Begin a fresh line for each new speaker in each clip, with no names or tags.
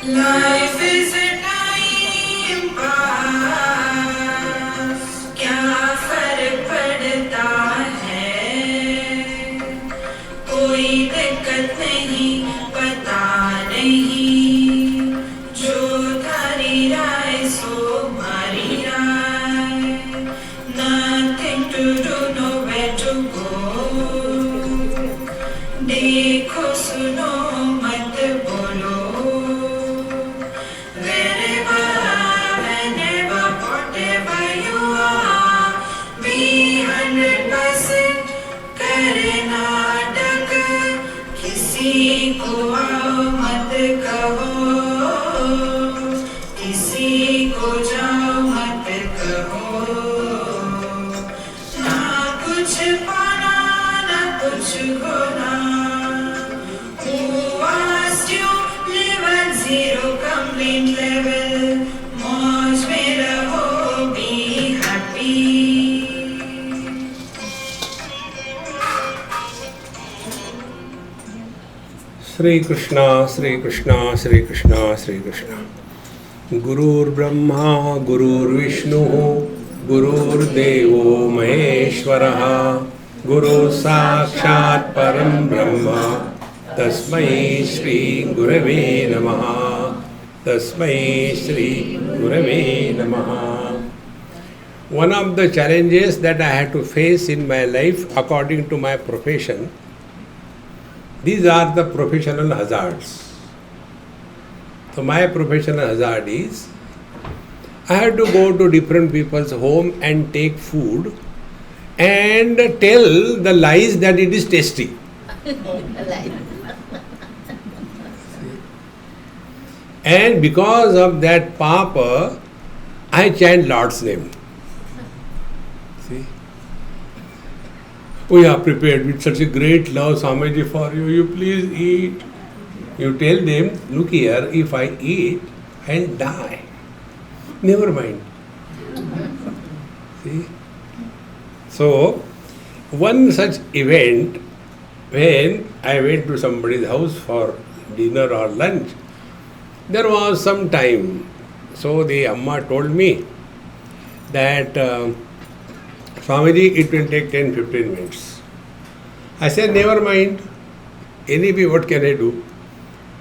Life is a time pass, क्या फर्क पड़ता है, कोई दिक्कत नहीं, पता नहीं, जो थारी राय सो मारी राय, nothing to do, nowhere to go, देखो सुनो मत बोलो, wherever, whenever, whatever you are, be 100% करे नाटक, किसी को आओ मत कहो, किसी को जाओ मत कहो, ना कुछ पाना ना कुछ खोना, who asked you live at zero complaint level, मौज में रहो, be happy.
Shri Krishna, Shri Krishna, Shri Krishna, Shri Krishna. Gurur Brahma, Gurur Vishnu, Gurur Devo Maheshwaraha, Guru Sakshat Param Brahma, Tasmai Shri Gurave Namaha, Tasmai Shri Gurave Namaha. One of the challenges that I had to face in my life according to my profession, these are the professional hazards. So my professional hazard is, I have to go to different people's home and take food and tell the lies that it is tasty. And because of that papa, I chant Lord's name. See? We are prepared with such a great love, Swamiji, for you. You please eat. You tell them, look here, if I eat, I'll die. Never mind. See? So, one such event, when I went to somebody's house for dinner or lunch, there was some time. So the Amma told me that Swamiji, it will take 10-15 minutes. I said, never mind. Anyway, what can I do?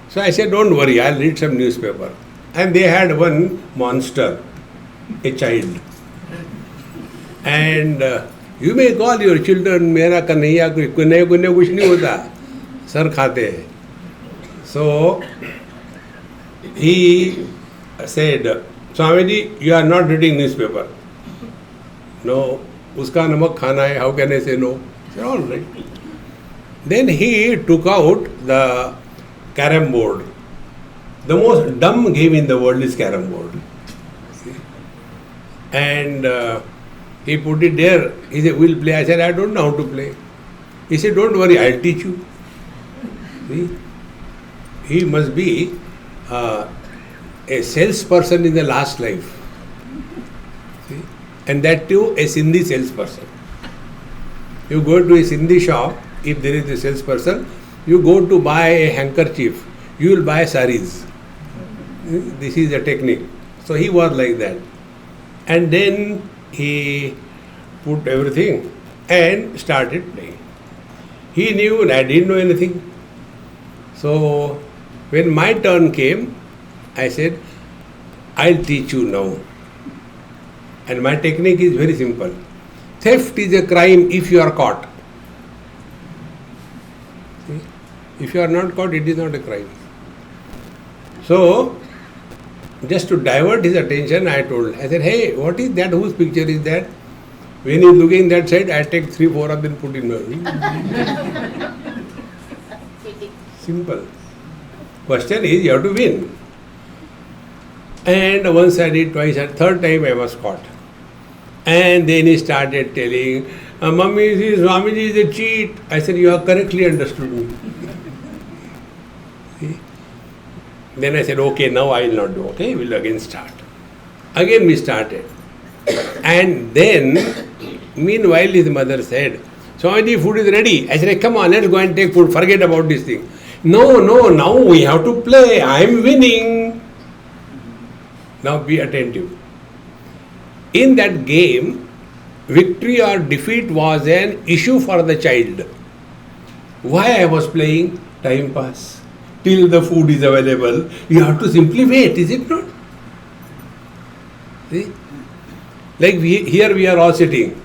So I said, don't worry, I'll read some newspaper. And they had one monster, a child. And you may call your children, Mera Kanhaiya, Kunne kuch nahi hota. Sir khate hai. So he said, Swamiji, you are not reading newspaper. No, uska namak khana hai, how can I say no? I said, all right. Then he took out the carom board. The most dumb game in the world is carom board. See? And he put it there. He said, we'll play. I said, I don't know how to play. He said, don't worry, I'll teach you. See? He must be a salesperson in the last life. See? And that too, a Sindhi salesperson. You go to a Sindhi shop, if there is a salesperson, you go to buy a handkerchief, you will buy saris. This is a technique. So he was like that. And then he put everything and started playing. He knew and I didn't know anything. So when my turn came, I said, I'll teach you now. And my technique is very simple. Theft is a crime if you are caught. See? If you are not caught, it is not a crime. So, just to divert his attention, I said, hey, what is that? Whose picture is that? When he is looking that side, I take 3-4 of them, put in my Simple. Question is, you have to win. And once I did, twice, and third time I was caught. And then he started telling, Mummy, Swamiji is a cheat. I said, you have correctly understood me. See? Then I said, okay, now I will not do. Okay, we will again start. Again we started. And then, meanwhile, his mother said, Swamiji, food is ready. I said, come on, let's go and take food. Forget about this thing. No, now we have to play. I am winning. Now be attentive. In that game, victory or defeat was an issue for the child. Why I was playing? Time pass. Till the food is available, you have to simply wait, is it not? See? Like here we are all sitting.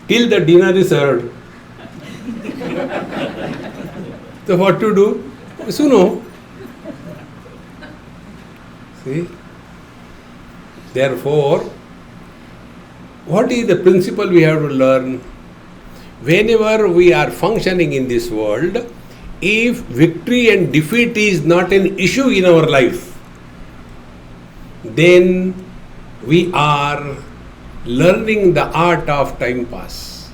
Till the dinner is served. So what to do? Suno. See? Therefore, what is the principle we have to learn? Whenever we are functioning in this world, if victory and defeat is not an issue in our life, then we are learning the art of time pass.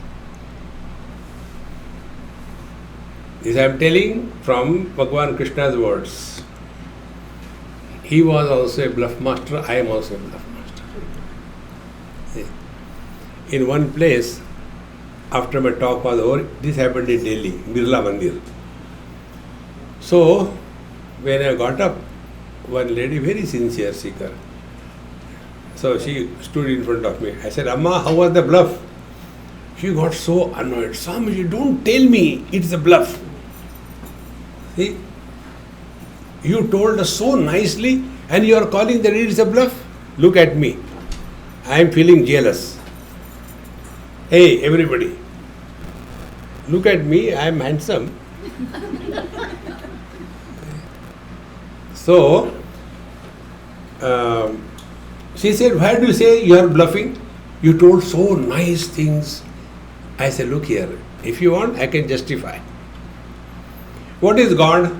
This I am telling from Bhagavan Krishna's words. He was also a bluff master, I am also a bluff master. In one place, after my talk was over, this happened in Delhi, Birla Mandir. So, when I got up, one lady, very sincere seeker, so she stood in front of me. I said, Amma, how was the bluff? She got so annoyed. Swami, don't tell me it's a bluff. See, you told us so nicely and you are calling that it is a bluff. Look at me. I am feeling jealous. Hey, everybody. Look at me, I am handsome. So, she said, why do you say you are bluffing? You told so nice things. I said, look here, if you want, I can justify. What is God?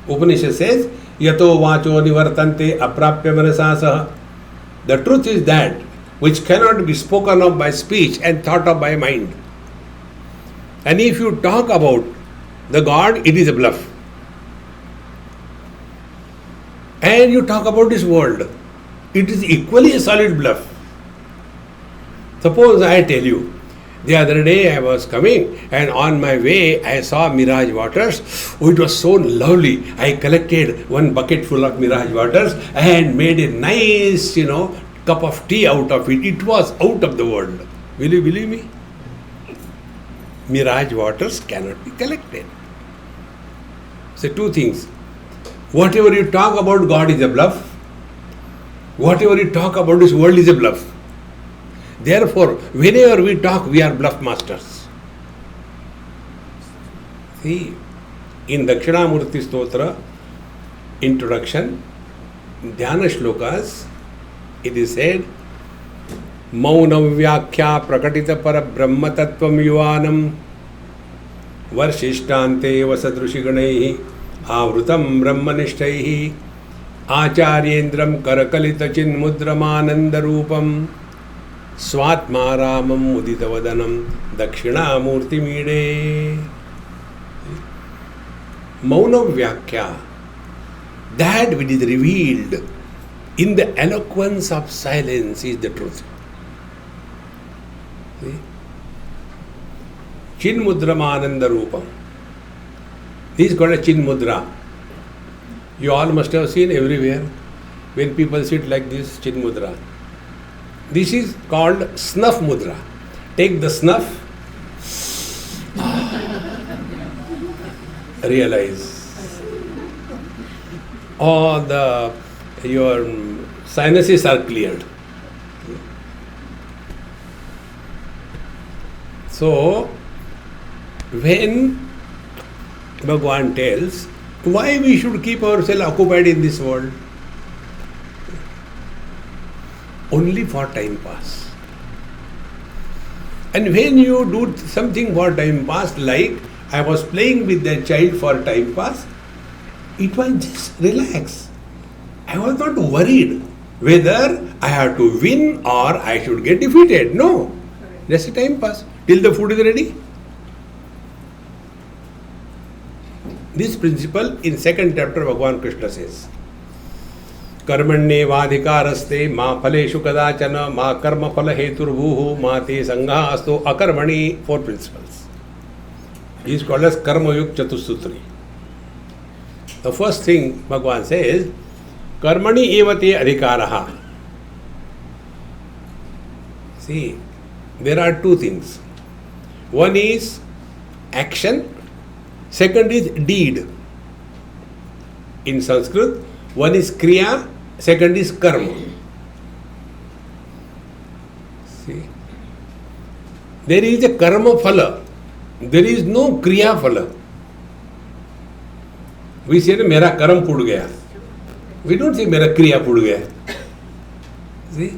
Upanishad says, Yato vacho nivartante aprapya manasasaha. The truth is that which cannot be spoken of by speech and thought of by mind. And if you talk about the God, it is a bluff. And you talk about this world, it is equally a solid bluff. Suppose I tell you, the other day I was coming and on my way I saw mirage waters. Oh, it was so lovely. I collected one bucket full of mirage waters and made a nice, cup of tea out of it. It was out of the world. Will you believe me? Mirage waters cannot be collected. So two things. Whatever you talk about God is a bluff. Whatever you talk about this world is a bluff. Therefore, whenever we talk, we are bluff masters. See, in Dakshinamurti Stotra, introduction, Dhyana Shlokas, it is said, Maunam Vyakhya Prakatita Para Brahma Tattvam Yuvanam Varshishthante Vasadrushiganaihi Avrutam Brahmanishthaihi Acharyendram Karakalita Chinmudramananda Rupam Swatmaramam Uditavadanam Dakshinamurti Mide. Mauna Vyakhya, that which is revealed in the eloquence of silence is the truth. See? Chinmudramananda Rupam. This is called a Chinmudra. You all must have seen everywhere when people sit like this, Chinmudra. This is called snuff mudra. Take the snuff, realize all your sinuses are cleared. So, when Bhagavan tells why we should keep ourselves occupied in this world, only for time pass. And when you do something for time pass, like I was playing with the child for time pass, it was just relax. I was not worried whether I have to win or I should get defeated. No, just a time pass till the food is ready. This principle in second chapter Bhagavan Krishna says, कर्मण्येवाधिकारस्ते मा फलेषु कदाचन मा कर्म फल हेतुर्भूः मा ते संघः अस्तो अकर्मणि. 4 principles. He is called as Karma Yug Chatusutri. The first thing Bhagavan says, Karmani evate adhikaraha. See, there are two things. One is action, second is deed. In Sanskrit, one is kriya, second is karma. See, there is a karma phala, there is no kriya phala. We say, mera karam pud gaya. We don't say, mera kriya pud gaya. See?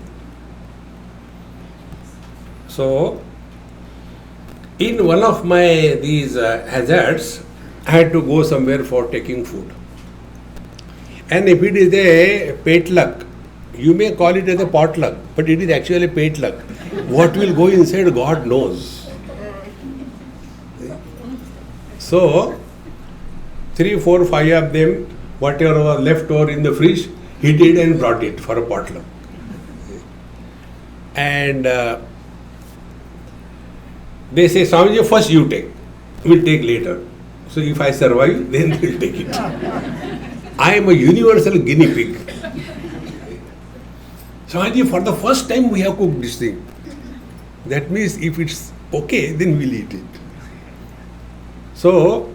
So, in one of my these hazards, I had to go somewhere for taking food. And if it is a potluck, you may call it as a potluck, but it is actually a potluck. What will go inside, God knows. So, 3, 4, 5 of them, whatever was left over in the fridge, he did and brought it for a potluck. And they say, Swamiji, first you take, we'll take later. So if I survive, then they'll take it. I am a universal guinea pig. Swamiji, for the first time we have cooked this thing. That means if it's okay, then we'll eat it. So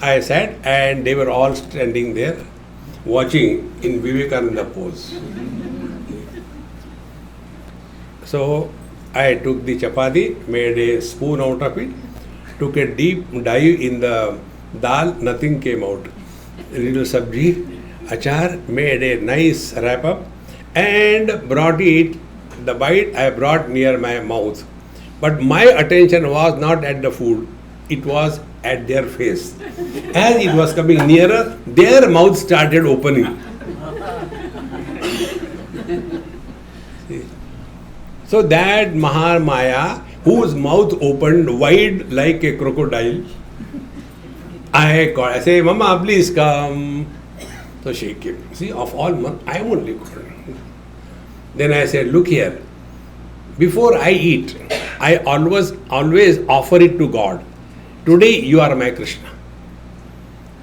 I sat and they were all standing there watching in Vivekananda pose. So I took the chapati, made a spoon out of it, took a deep dive in the dal, nothing came out. A little sabji, achar, made a nice wrap up and brought it, the bite I brought near my mouth. But my attention was not at the food, it was at their face. As it was coming nearer, their mouth started opening. So that Mahamaya, whose mouth opened wide like a crocodile, I say, Mama, please come. So she came. See, of all months, I am only calling. Then I said, look here, before I eat, I always offer it to God. Today you are my Krishna.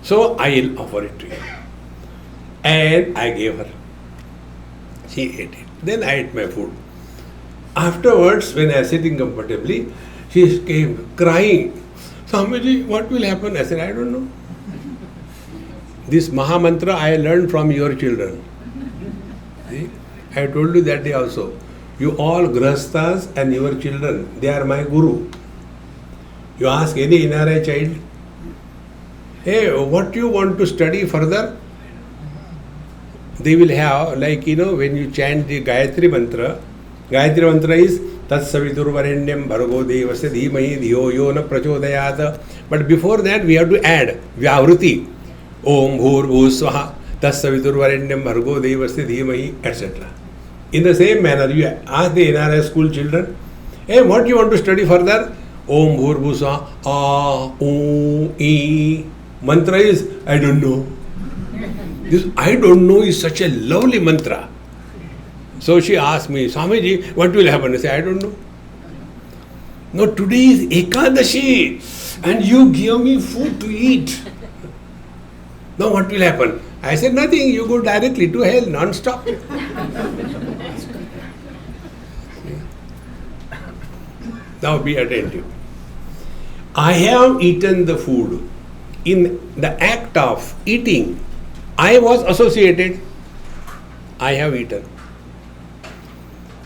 So I will offer it to you. And I gave her. She ate it. Then I ate my food. Afterwards, when I was sitting comfortably, she came crying. Swamiji, what will happen? I said, I don't know. This Maha Mantra I learned from your children. See? I told you that day also. You all Grahasthas and your children, they are my Guru. You ask any NRI child, hey, what do you want to study further? They will have, like, when you chant the Gayatri Mantra is Tat Saviturvarenyam Bhargo Devasya Dhimahi Dhiyo Yo Na Prachodayat. But before that, we have to add Vyavruti. Om Bhur Bhu Swaha Tat Saviturvarenyam Bhargo Devasya Dhimahi, etc. In the same manner, you ask the NRI school children, hey, what do you want to study further? Om Bhur Bhu Swaha A O E. Mantra is, I don't know. This I don't know is such a lovely mantra. So she asked me, Swamiji, what will happen? I say, I don't know. No, today is Ekadashi and you give me food to eat. Now what will happen? I said, nothing, you go directly to hell, non-stop. Now be attentive. I have eaten the food. In the act of eating, I was associated. I have eaten.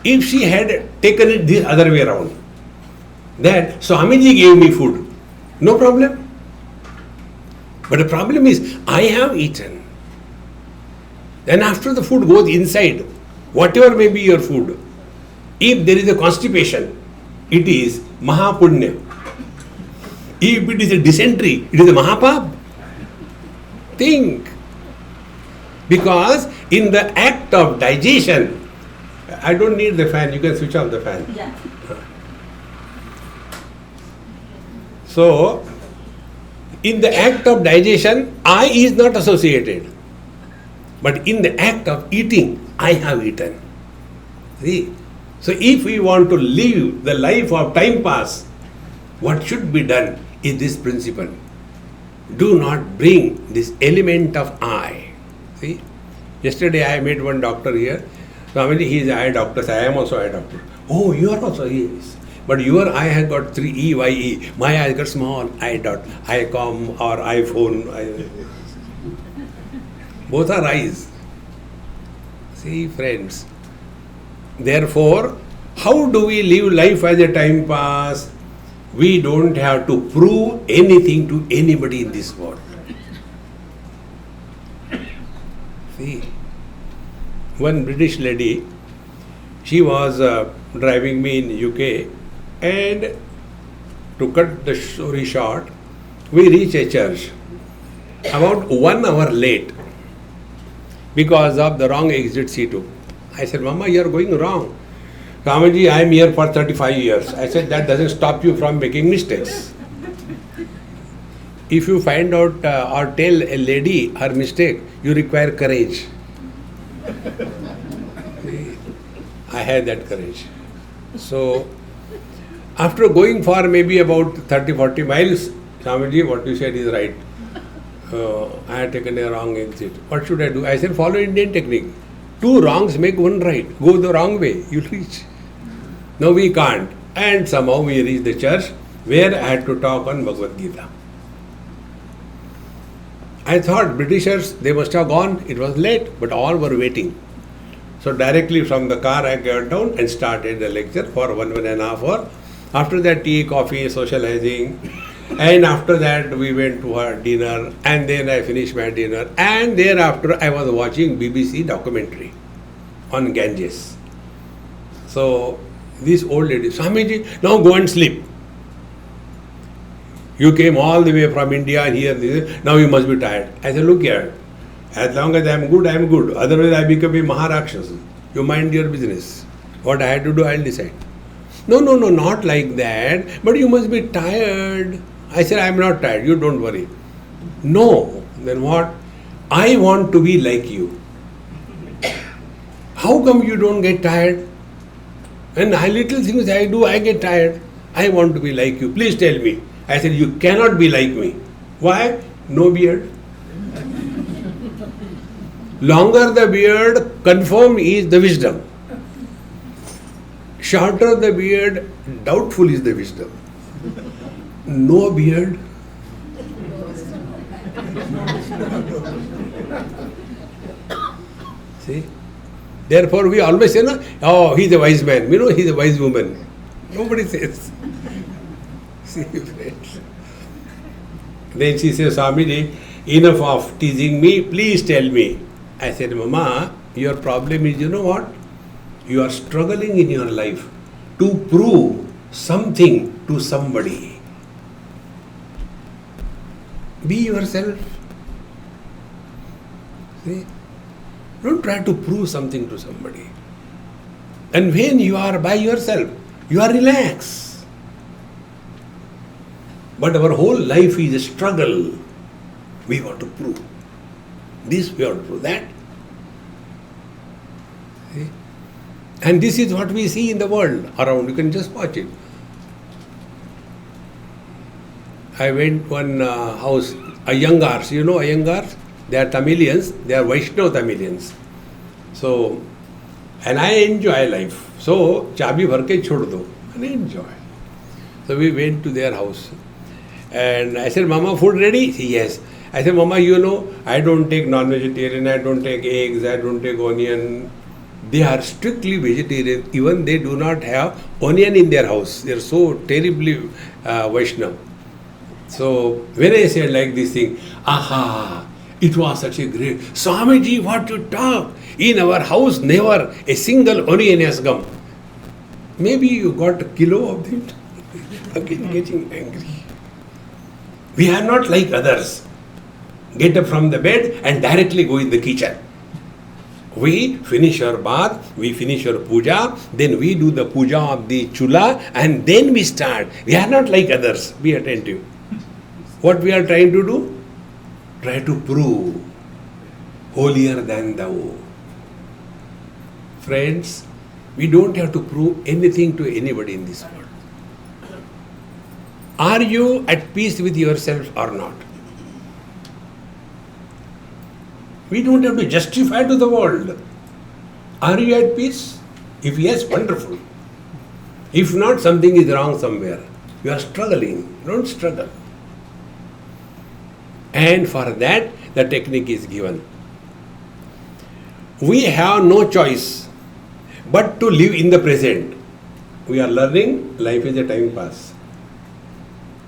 If she had taken it the other way around, that Swamiji gave me food, no problem. But the problem is, I have eaten. Then after the food goes inside, whatever may be your food, if there is a constipation, it is Mahapunya. If it is a dysentery, it is a Mahapap. Think. Because in the act of digestion, I don't need the fan, you can switch off the fan.
Yeah.
So, in the act of digestion, I is not associated. But in the act of eating, I have eaten. See? So, if we want to live the life of time pass, what should be done is this principle. do not bring this element of I. See, yesterday I met one doctor here. Swamiji, he is eye doctor. I am also eye doctor. Oh, you are also? Yes. But your eye has got 3 EYE. My eye has got small I dot. ICOM or iPhone. Both are eyes. See, friends. Therefore, how do we live life as a time pass? We don't have to prove anything to anybody in this world. See, one British lady, she was driving me in UK, and to cut the story short, we reached a church about 1 hour late because of the wrong exit she took. I said, Mama, you are going wrong. Swamiji, I am here for 35 years. I said, that doesn't stop you from making mistakes. If you find out or tell a lady her mistake, you require courage. I had that courage. So, after going for maybe about 30-40 miles, Swamiji, what you said is right. I had taken a wrong exit. What should I do? I said, follow Indian technique. 2 wrongs make 1 right. Go the wrong way, you'll reach. No, we can't. And somehow we reached the church where I had to talk on Bhagavad Gita. I thought Britishers, they must have gone. It was late, but all were waiting. So directly from the car I got down and started the lecture for 1.5 hours. After that, tea, coffee, socializing. And after that, we went to our dinner. And then I finished my dinner. And thereafter, I was watching BBC documentary on Ganges. So, this old lady, Swamiji, now go and sleep. You came all the way from India here, now you must be tired. I said, look here, as long as I am good. Otherwise, I become a Maharakshasa. You mind your business. What I had to do, I will decide. No, not like that. But you must be tired. I said, I am not tired. You don't worry. No. Then what? I want to be like you. How come you don't get tired? And little things I do, I get tired. I want to be like you. Please tell me. I said, you cannot be like me. Why? No beard. Longer the beard, confirm is the wisdom. Shorter the beard, doubtful is the wisdom. No beard. See? Therefore, we always say, no, oh, he's a wise man. You know, he's a wise woman. Nobody says. See, friends. Then she says, Swamiji, enough of teasing me. Please tell me. I said, Mama, your problem is, you know what? You are struggling in your life to prove something to somebody. Be yourself. See? Don't try to prove something to somebody. And when you are by yourself, you are relaxed. But our whole life is a struggle. We want to prove this, we want to prove that. See? And this is what we see in the world around. You can just watch it. I went one house, Iyengars. You know Iyengars? They are Tamilians. They are Vaishnava Tamilians. So, and I enjoy life. So, chabi bhar ke chhod do. And I enjoy. So, we went to their house. And I said, Mama, food ready? She, yes. I said, Mama, you know, I don't take non-vegetarian, I don't take eggs, I don't take onion. They are strictly vegetarian. Even they do not have onion in their house. They are so terribly Vaishnava. So, when I said like this thing, aha, it was such a great, Swamiji, what you talk? In our house, never a single onion has come. Maybe you got a kilo of it. Again, getting angry. We are not like others. Get up from the bed and directly go in the kitchen. We finish our bath, we finish our puja, then we do the puja of the chula, and then we start. We are not like others. Be attentive. What we are trying to do? Try to prove holier than thou. Friends, we don't have to prove anything to anybody in this world. Are you at peace with yourself or not? We don't have to justify to the world. Are you at peace? If yes, wonderful. If not, something is wrong somewhere. You are struggling. Don't struggle. And for that, the technique is given. We have no choice but to live in the present. We are learning life is a time pass.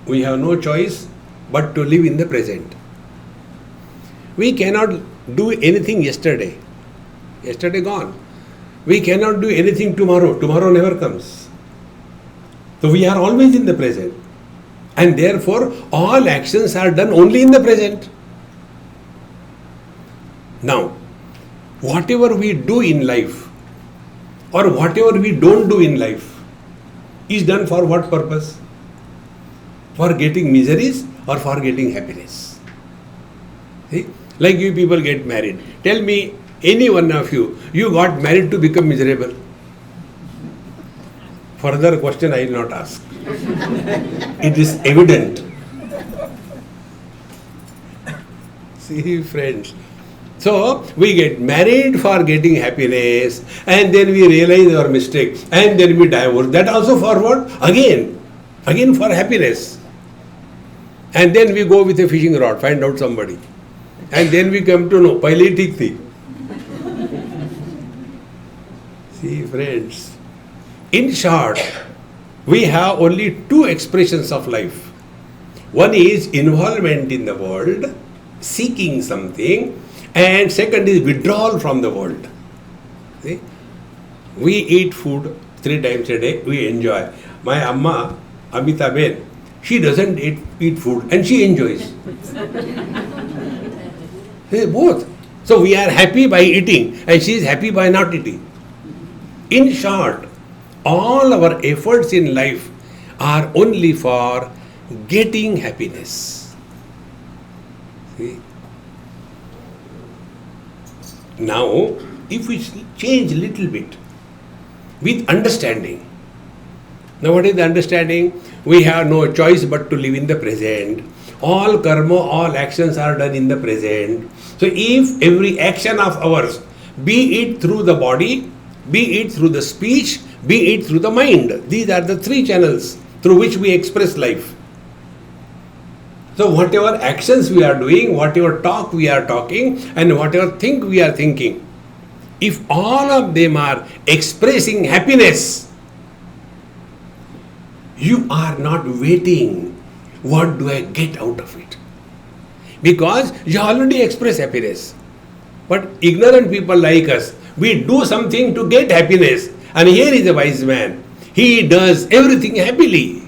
We have no choice but to live in the present. We cannot do anything yesterday. Yesterday gone. We cannot do anything tomorrow. Tomorrow never comes. So we are always in the present. And therefore, all actions are done only in the present. Now, whatever we do in life, or whatever we don't do in life, is done for what purpose? For getting miseries or for getting happiness? See? Like you people get married. Tell me, any one of you got married to become miserable? Further question I will not ask. It is evident. See, friends. So, we get married for getting happiness, and then we realize our mistake, and then we divorce. That also for what? Again for happiness. And then we go with a fishing rod, find out somebody. And then we come to know, pehle theek thi. See, friends. In short, we have only two expressions of life. One is involvement in the world, seeking something, and second is withdrawal from the world. See? We eat food 3 times a day, we enjoy. My Amma, Amitaben, she doesn't eat food and she enjoys. Both. So we are happy by eating and she is happy by not eating. In short, all our efforts in life are only for getting happiness. See? Now, if we change a little bit with understanding. Now, what is the understanding? We have no choice but to live in the present. All karma, all actions are done in the present. So, if every action of ours, be it through the body, be it through the speech, be it through the mind, these are the 3 channels through which we express life. So whatever actions we are doing, whatever talk we are talking, and whatever think we are thinking, if all of them are expressing happiness, you are not waiting, what do I get out of it? Because you already express happiness. But ignorant people like us, we do something to get happiness. And here is a wise man. He does everything happily.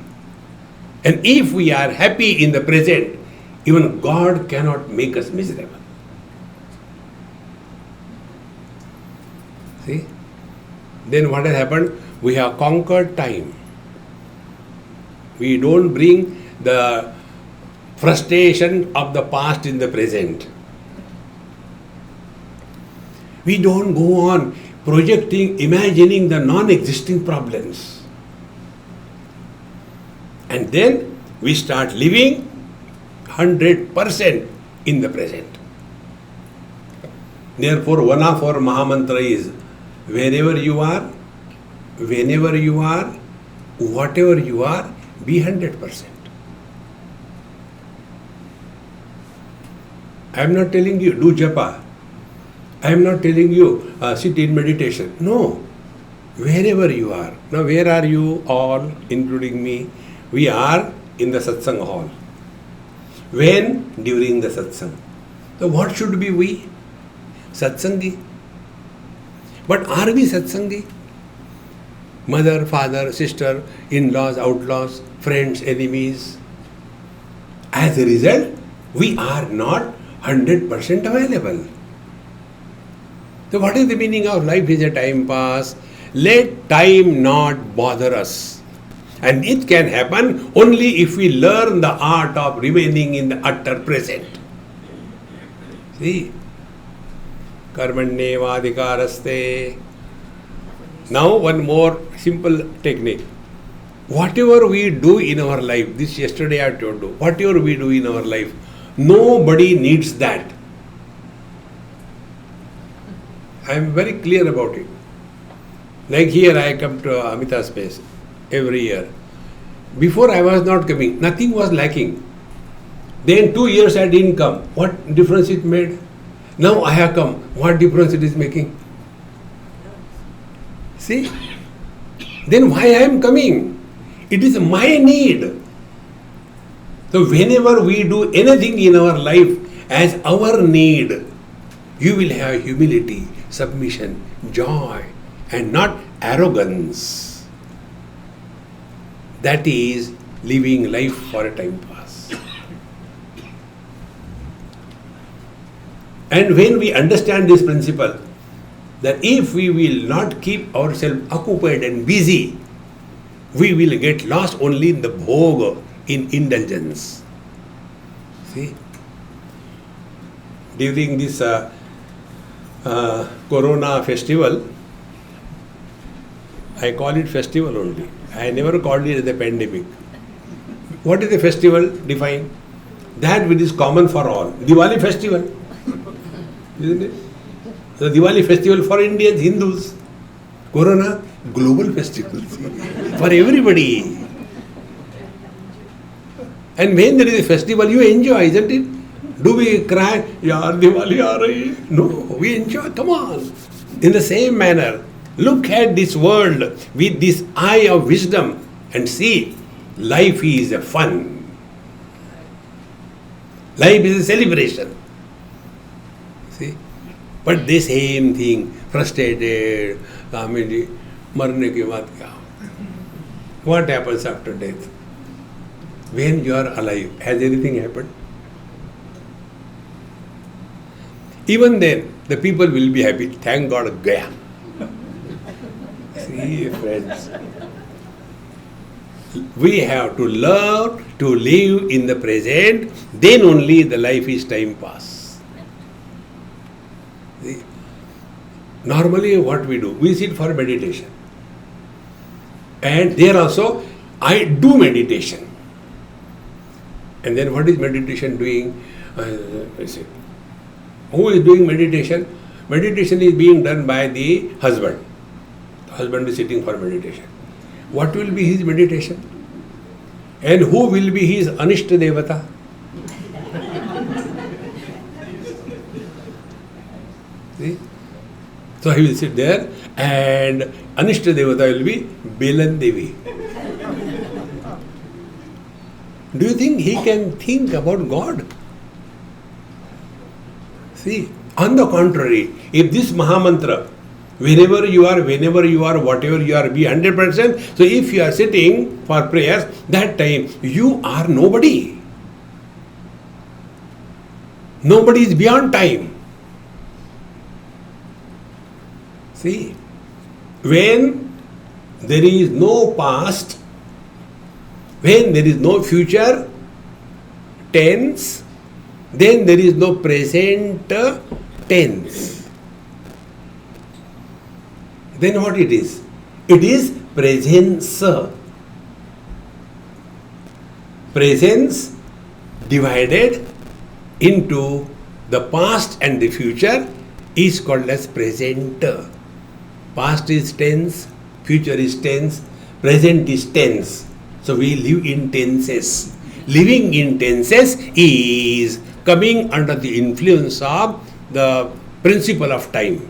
And if we are happy in the present, even God cannot make us miserable. See? Then what has happened? We have conquered time. We don't bring the frustration of the past in the present. We don't go on projecting, imagining the non-existing problems. And then we start living 100% in the present. Therefore, one of our Mahamantra is, wherever you are, whenever you are, whatever you are, be 100%. I am not telling you, do japa. I am not telling you, sit in meditation. No. Wherever you are. Now, where are you all, including me? We are in the satsang hall. When? During the satsang. So what should be we? Satsangi. But are we satsangi? Mother, father, sister, in-laws, outlaws, friends, enemies. As a result, we are not 100% available. So what is the meaning of life is a time pass? Let time not bother us. And it can happen only if we learn the art of remaining in the utter present. See? Karmanyevadhikaraste. Now one more simple technique. Whatever we do in our life, this yesterday I told you, whatever we do in our life, nobody needs that. I am very clear about it. Like here I come to Amitaben space every year. Before I was not coming, nothing was lacking. Then 2 years I didn't come. What difference it made? Now I have come. What difference it is making? See? Then why I am coming? It is my need. So whenever we do anything in our life as our need, you will have humility, submission, joy, and not arrogance. That is living life for a time pass. And when we understand this principle, that if we will not keep ourselves occupied and busy, we will get lost only in the bhog, in indulgence. See? During this Corona festival, I call it festival only. I never called it as a pandemic. What is a festival? Define. That which is common for all. Diwali festival. Isn't it? The Diwali festival for Indians, Hindus. Corona, global festival. For everybody. And when there is a festival, you enjoy, isn't it? Do we cry, Yaar Diwali aa rahi? No, we enjoy, come on. In the same manner, look at this world with this eye of wisdom and see, life is a fun. Life is a celebration. See? But the same thing, frustrated, Swami, marne ke baad kya? What happens after death? When you are alive, has anything happened? Even then, the people will be happy. Thank God, gaya. See, friends, we have to learn to live in the present, then only the life is time pass. See? Normally what we do, we sit for meditation. And there also, I do meditation. And then what is meditation doing? I say, who is doing meditation? Meditation is being done by the husband. The husband is sitting for meditation. What will be his meditation? And who will be his Anishta Devata? See? So he will sit there and Anishta Devata will be Belan Devi. Do you think he can think about God? See, on the contrary, if this Mahamantra, wherever you are, whenever you are, whatever you are, be 100%. So if you are sitting for prayers, that time you are nobody. Nobody is beyond time. See, when there is no past, when there is no future tense, then there is no present tense. Then what it is? It is presence. Presence divided into the past and the future is called as present. Past is tense, future is tense, present is tense. So we live in tenses. Living in tenses is coming under the influence of the principle of time.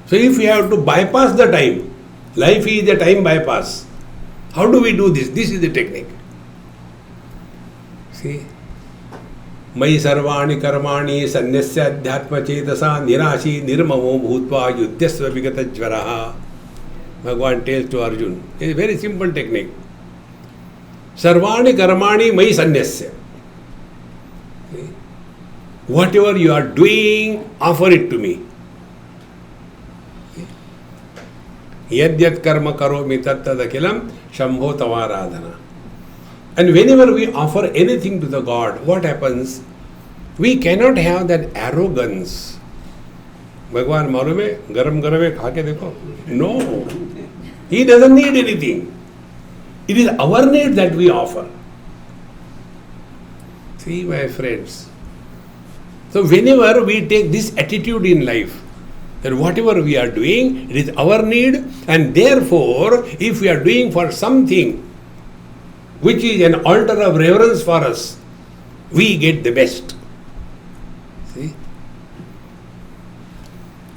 So if we have to bypass the time, life is a time bypass. How do we do this? This is the technique. See? Mai sarvani karmani sanyasya adhyatma chetasa nirashi nirmamo bhutva yudhyasva vigata jvaraha. Bhagavan tells to Arjun. It's a very simple technique. Sarvani karmani mai sanyasya. Whatever you are doing, offer it to me. Yadyat karma karomi tattadakilam shambho tavaradhana. And whenever we offer anything to the God, what happens? We cannot have that arrogance. Bhagavan मालूम है गरम गरम है खा के देखो. No, he doesn't need anything. It is our need that we offer. See, my friends, So whenever we take this attitude in life, that whatever we are doing, it is our need, and therefore, if we are doing for something which is an altar of reverence for us, we get the best. See?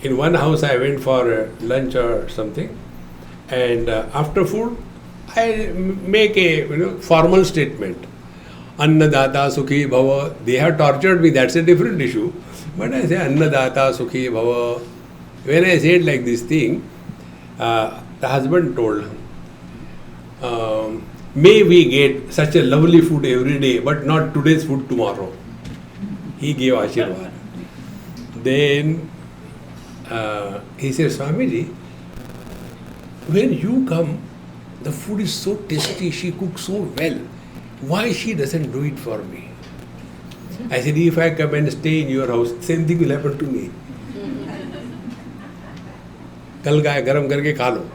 In one house I went for lunch or something, and after food I make a formal statement. Annadata Sukhi Bhava. They have tortured me, that's a different issue. But I say Annadata Sukhi Bhava. When I said like this thing, the husband told, may we get such a lovely food every day, but not today's food tomorrow. He gave Ashirvad. Then he said, Swamiji, when you come, the food is so tasty, she cooks so well. Why she doesn't do it for me? I said, if I come and stay in your house, same thing will happen to me. Kal ka garam karke kha lo.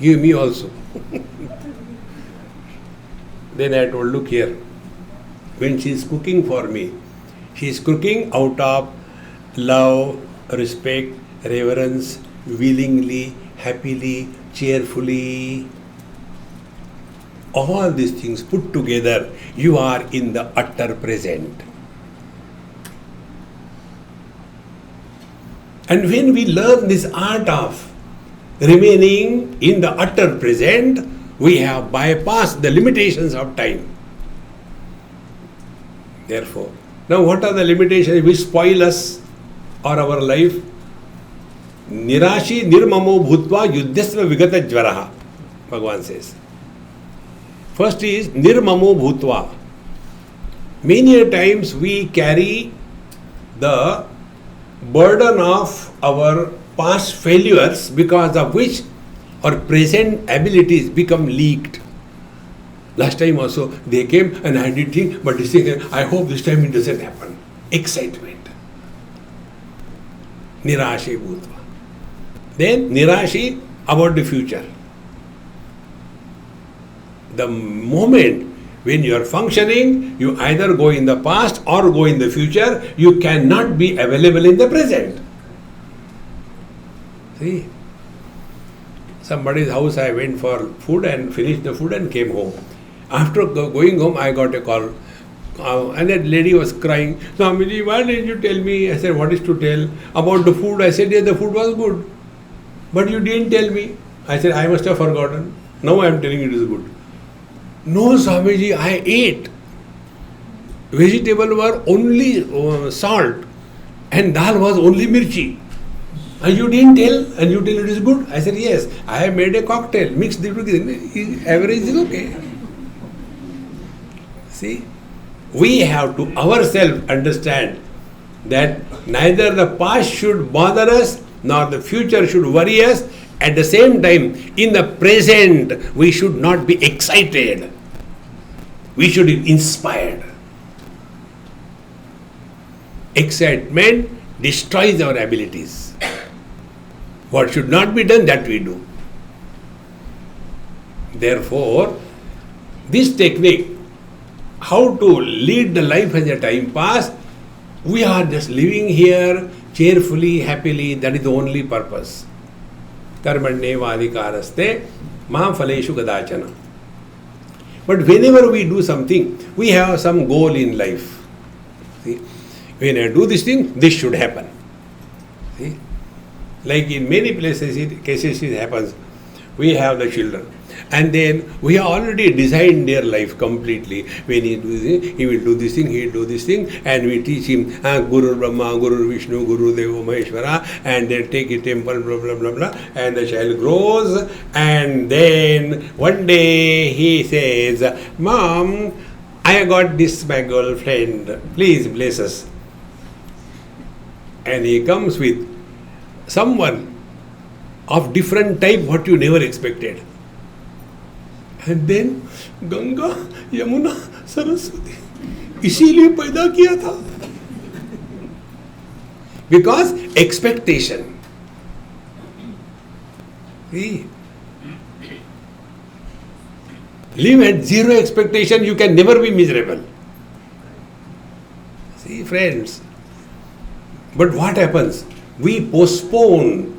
Give me also. Then I told, look here, when she is cooking for me, she is cooking out of love, respect, reverence, willingly, happily, cheerfully. All these things put together, you are in the utter present. And when we learn this art of remaining in the utter present, we have bypassed the limitations of time. Therefore, now what are the limitations which spoil us or our life? Nirashi nirmamo bhutva yuddhasva vigata jvaraha, Bhagavan says. First is nirmamo bhutva. Many a times we carry the burden of our past failures, because of which our present abilities become leaked. Last time also they came and I did think, but this thing, I hope this time it doesn't happen. Excitement. Nirashi bhutva. Then nirashi about the future. The moment when you are functioning, you either go in the past or go in the future. You cannot be available in the present. See, somebody's house I went for food and finished the food and came home. After going home, I got a call. And that lady was crying, Swamiji, why didn't you tell me? I said, what is to tell? About the food. I said, yeah, the food was good. But you didn't tell me. I said, I must have forgotten. Now I am telling it is good. No, Swamiji, I ate. Vegetable were only salt and dal was only mirchi. And you didn't tell, and you tell it is good. I said, yes, I have made a cocktail, mixed it together. Average is okay. See, we have to ourselves understand that neither the past should bother us, nor the future should worry us. At the same time, in the present, we should not be excited. We should be inspired. Excitement destroys our abilities. What should not be done, that we do. Therefore, this technique, how to lead the life as a time pass, we are just living here cheerfully, happily, that is the only purpose. Karmanyeva adhikaraste ma phaleshu kadachana. But whenever we do something, we have some goal in life. See? When I do this thing, this should happen. See? Like in many cases it happens. We have the children. And then we have already designed their life completely. When he do this, he will do this thing, he will do this thing, and we teach him Guru Brahma, Guru Vishnu, Guru Deva Maheshwara, and then take a temple, blah blah blah blah, and the child grows, and then one day he says, Mom, I got this my girlfriend, please bless us. And he comes with someone of different type what you never expected. And then Ganga, Yamuna, Saraswati. इसीलिए पैदा किया था. Because expectation. See, live at zero expectation, you can never be miserable. See, friends, But what happens? We postpone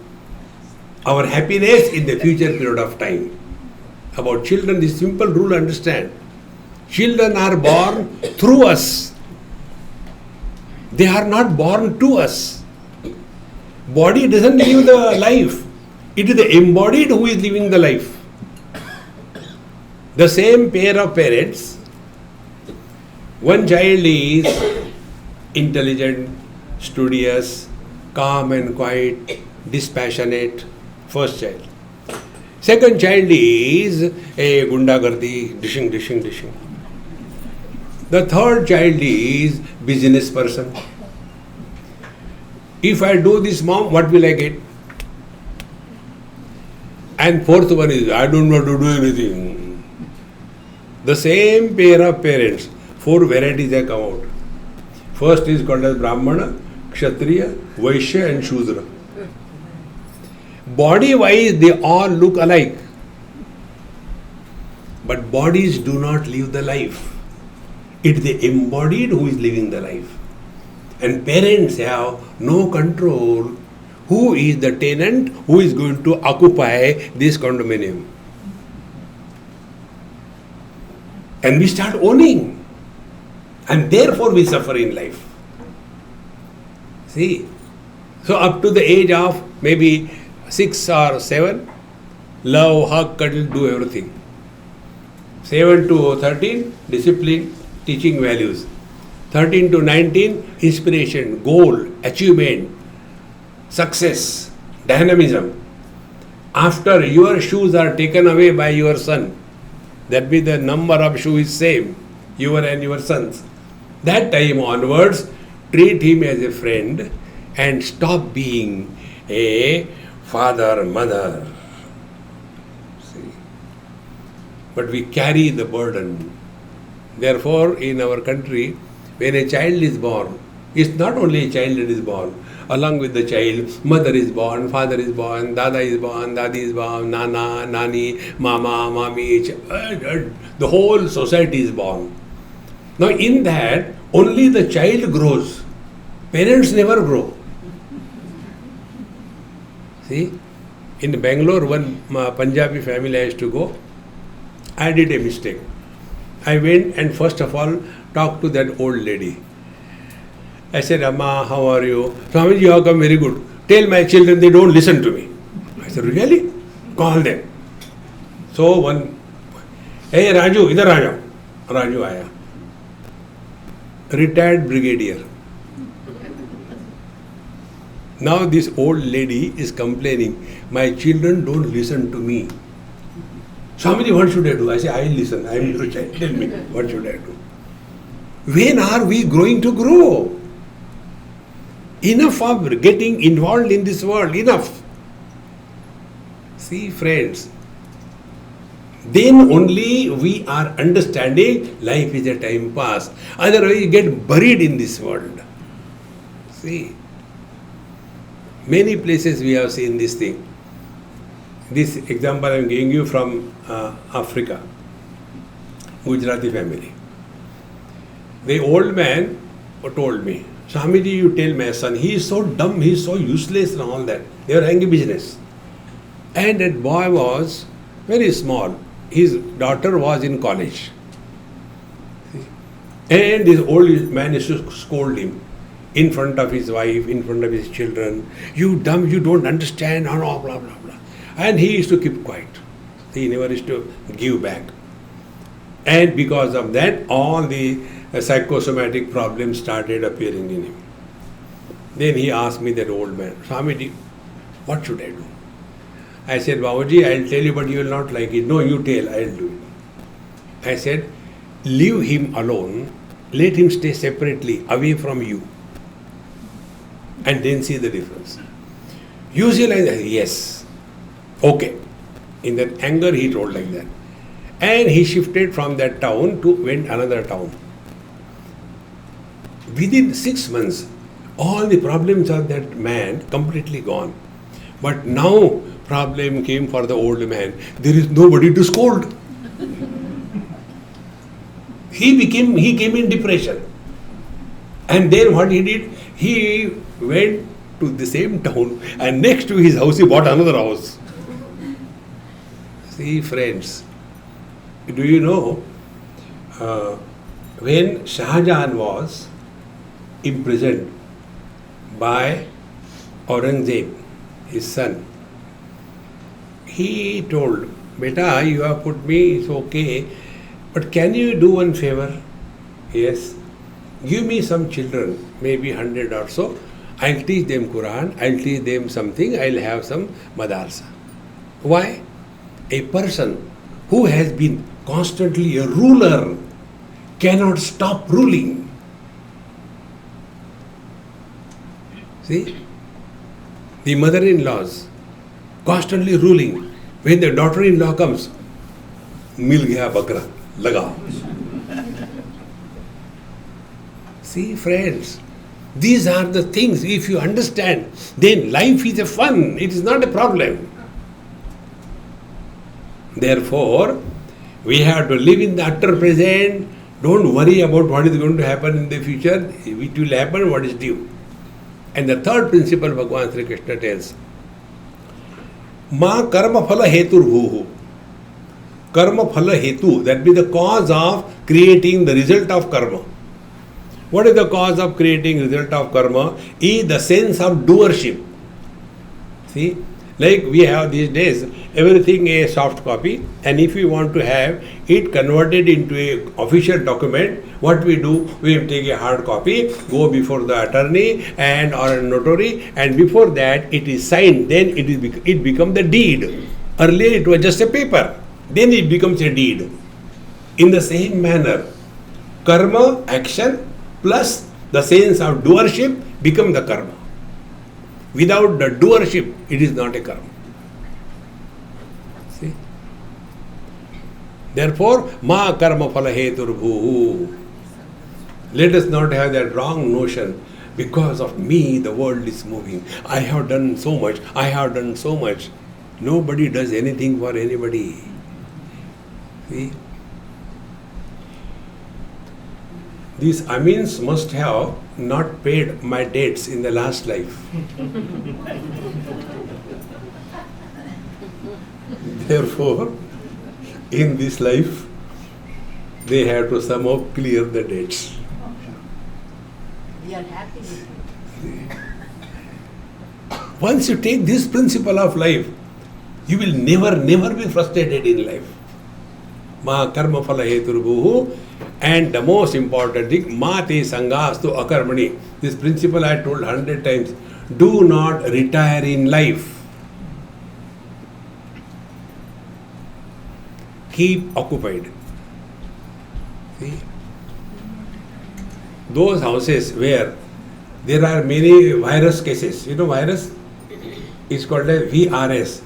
our happiness in the future period of time. About children, this simple rule understand. Children are born through us. They are not born to us. Body doesn't live the life. It is the embodied who is living the life. The same pair of parents, one child is intelligent, studious, calm and quiet, dispassionate, first child. Second child is a gundagardi, dishing. The third child is business person. If I do this, mom, what will I get? And fourth one is, I don't want to do anything. The same pair of parents, 4 varieties have come out. First is called as Brahmana, Kshatriya, Vaishya and Shudra. Body wise, they all look alike. But bodies do not live the life. It is the embodied who is living the life. And parents have no control who is the tenant who is going to occupy this condominium. And we start owning. And therefore we suffer in life. See? So up to the age of maybe 6 or 7, love, hug, cuddle, do everything. 7 to 13, discipline, teaching values. 13 to 19, inspiration, goal, achievement, success, dynamism. After your shoes are taken away by your son, that means the number of shoes is same, your and your son's. That time onwards, treat him as a friend and stop being a father, mother. See? But we carry the burden. Therefore, in our country, when a child is born, it's not only a child that is born. Along with the child, mother is born, father is born, dada is born, dadi is born, nana, nani, mama, mami, the whole society is born. Now in that, only the child grows. Parents never grow. See, in Bangalore, one Punjabi family I used to go. I did a mistake. I went and first of all talked to that old lady. I said, Amma, how are you? Swami, you have come very good. Tell my children they don't listen to me. I said, really? Call them. So one, hey Raju, idhar aa. Raju aaya. Retired brigadier. Now this old lady is complaining, my children don't listen to me. Swamiji, what should I do? I say, I will listen. I am your child. Tell me, what should I do? When are we going to grow? Enough of getting involved in this world. Enough. See, friends, then only we are understanding life is a time pass. Otherwise, you get buried in this world. See, many places we have seen this thing. This example I am giving you from Africa, Gujarati family. The old man told me, Swamiji, you tell my son, he is so dumb, he is so useless and all that. They were having a business. And that boy was very small. His daughter was in college. And this old man used to scold him in front of his wife, in front of his children. You dumb, you don't understand, blah, blah, blah, blah. And he used to keep quiet. He never used to give back. And because of that, all the psychosomatic problems started appearing in him. Then he asked me, that old man, Swamiji, what should I do? I said, Babaji, I'll tell you, but you will not like it. No, you tell, I'll do it. I said, leave him alone, let him stay separately, away from you, and then see the difference. Usually I said, yes, okay. In that anger, he told like that. And he shifted from that town to went another town. Within 6 months, all the problems of that man completely gone. But now problem came for the old man. There is nobody to scold. He came in depression. And then what he did, he went to the same town, and next to his house he bought another house. See, friends, do you know when Shah Jahan was imprisoned by Aurangzeb, his son, he told, "Beta, you have put me, it's okay, but can you do one favor?" "Yes." "Give me some children, maybe 100 or so. I'll teach them Quran, I'll teach them something, I'll have some madarsa." Why? A person who has been constantly a ruler cannot stop ruling. See? The mother-in-laws constantly ruling. When the daughter-in-law comes, "Mil gaya bakra, lagao." See, friends, these are the things, if you understand, then life is a fun, it is not a problem. Therefore, we have to live in the utter present. Don't worry about what is going to happen in the future. It will happen what is due. And the third principle Bhagavan Sri Krishna tells, Ma karma phala hetur bhuhu. Karma phala hetu, that be the cause of creating the result of karma. What is the cause of creating result of karma? Is the sense of doership. See, like we have these days, everything a soft copy, and if we want to have it converted into a official document, what we do, we take a hard copy, go before the attorney and or a notary, and before that it is signed, then it becomes the deed. Earlier it was just a paper, then it becomes a deed. In the same manner, karma, action, plus the sense of doership become the karma. Without the doership, it is not a karma. See? Therefore, ma karma phala hetur bhuhu. Let us not have that wrong notion. Because of me, the world is moving. I have done so much. I have done so much. Nobody does anything for anybody. See? These Amins must have not paid my debts in the last life. Therefore, in this life, they have to somehow clear the debts.
We are happy with it.
Once you take this principle of life, you will never be frustrated in life. Ma karma phala hetur bhuhu. And the most important thing, ma te sangastu akarmani. This principle I told 100 times. Do not retire in life. Keep occupied. See? Those houses where there are many virus cases, you know virus? It's called a VRS,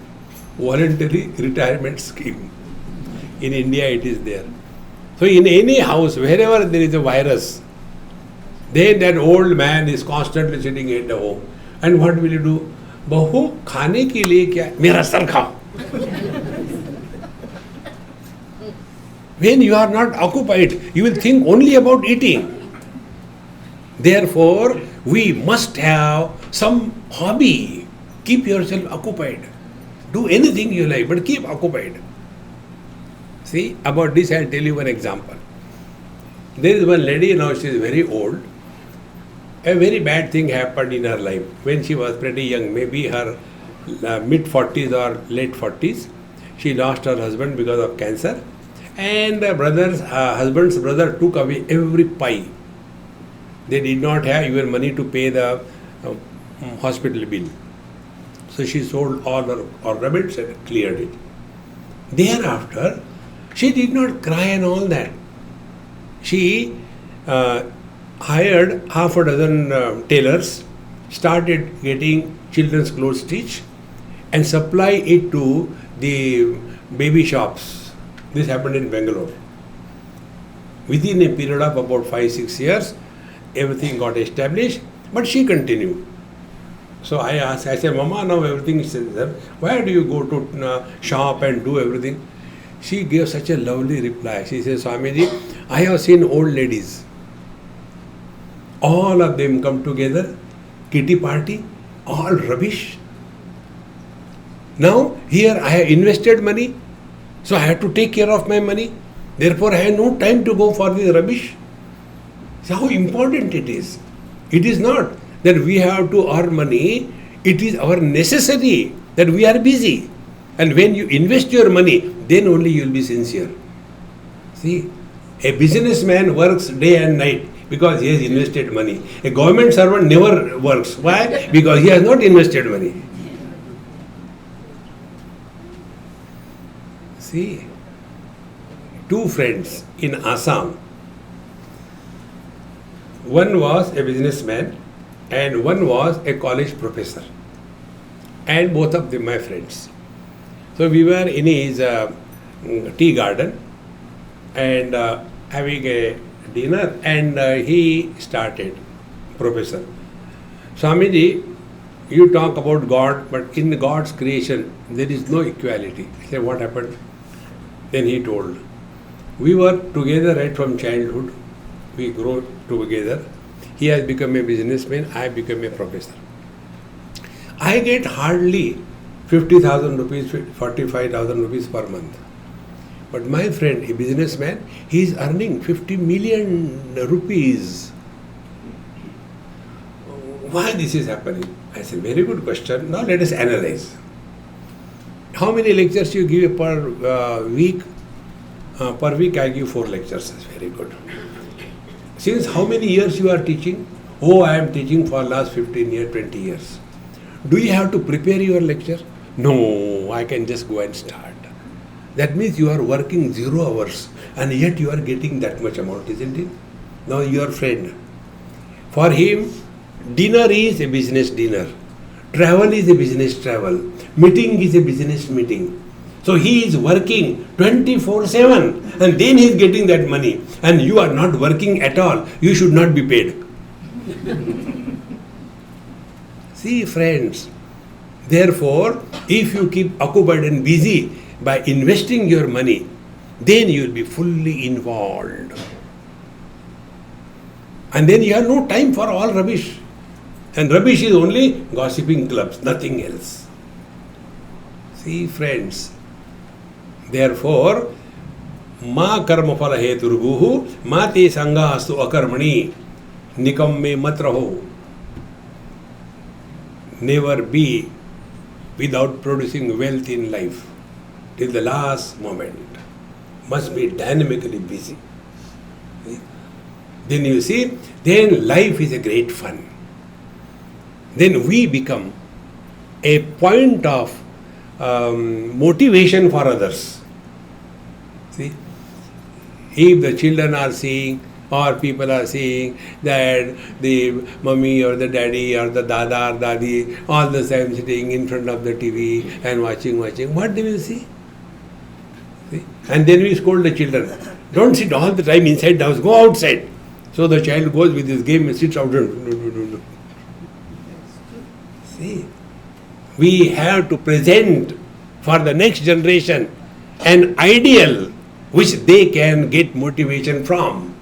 Voluntary Retirement Scheme. In India it is there. So in any house, wherever there is a virus, then that old man is constantly sitting at the home. And what will you do? Bahu, khane ke liye kya? Mera sar khao. When you are not occupied, you will think only about eating. Therefore, we must have some hobby. Keep yourself occupied. Do anything you like, but keep occupied. See, about this I'll tell you one example. There is one lady, now she is very old. A very bad thing happened in her life. When she was pretty young, maybe her mid-40s or late 40s, she lost her husband because of cancer. And husband's brother took away every pie. They did not have even money to pay the hospital bill. So she sold all her ornaments and cleared it. Thereafter, she did not cry and all that. She hired half a dozen tailors, started getting children's clothes stitched, and supply it to the baby shops. This happened in Bangalore. Within a period of about 5-6 years, everything got established, but she continued. So I asked, I said, Mama, now everything is there. Why do you go to shop and do everything? She gave such a lovely reply. She says, Swamiji, I have seen old ladies. All of them come together, kitty party, all rubbish. Now, here I have invested money, so I have to take care of my money. Therefore, I have no time to go for the rubbish. So how important it is. It is not that we have to earn money, it is our necessity that we are busy. And when you invest your money, then only you will be sincere. See, a businessman works day and night because he has invested money. A government servant never works. Why? Because he has not invested money. See, two friends in Assam. One was a businessman and one was a college professor. And both of them my friends. So we were in his tea garden and having a dinner, and he started, Professor, Swamiji, you talk about God, but in God's creation there is no equality. I said, what happened? Then he told, we were together right from childhood, we grew together. He has become a businessman, I have become a professor. I get hardly 50,000 rupees, 45,000 rupees per month. But my friend, a businessman, he is earning 50 million rupees. Why this is happening? I said, very good question. Now let us analyze. How many lectures you give per week? Per week I give 4 lectures. That's very good. Since how many years you are teaching? Oh, I am teaching for last 15 years, 20 years. Do you have to prepare your lecture? No, I can just go and start. That means you are working 0 hours and yet you are getting that much amount, isn't it? Now your friend, for him, dinner is a business dinner. Travel is a business travel. Meeting is a business meeting. So he is working 24/7 and then he is getting that money. And you are not working at all. You should not be paid. See, friends, therefore, if you keep occupied and busy by investing your money, then you will be fully involved. And then you have no time for all rubbish. And rubbish is only gossiping clubs, nothing else. See, friends, therefore, ma karma phala heturbuhu, ma te sangha astu akarmani, nikamme mat raho. Never be without producing wealth in life till the last moment. Must be dynamically busy. Then you see, then life is a great fun. Then we become a point of motivation for others. See, if the children are seeing or people are seeing that the mummy or the daddy or the dada or dadi all the time sitting in front of the TV and watching, what they will see? And then we scold the children. Don't sit all the time inside the house, go outside. So the child goes with his game and sits outside. See, we have to present for the next generation an ideal which they can get motivation from.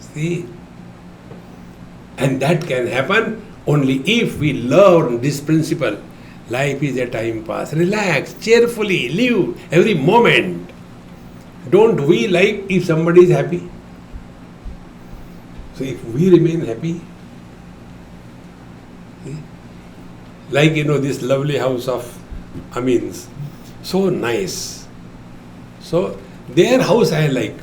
See, and that can happen only if we learn this principle. Life is a time pass. Relax, cheerfully, live every moment. Don't we like if somebody is happy? So if we remain happy, see? Like this lovely house of Amin's, so nice. So their house I like.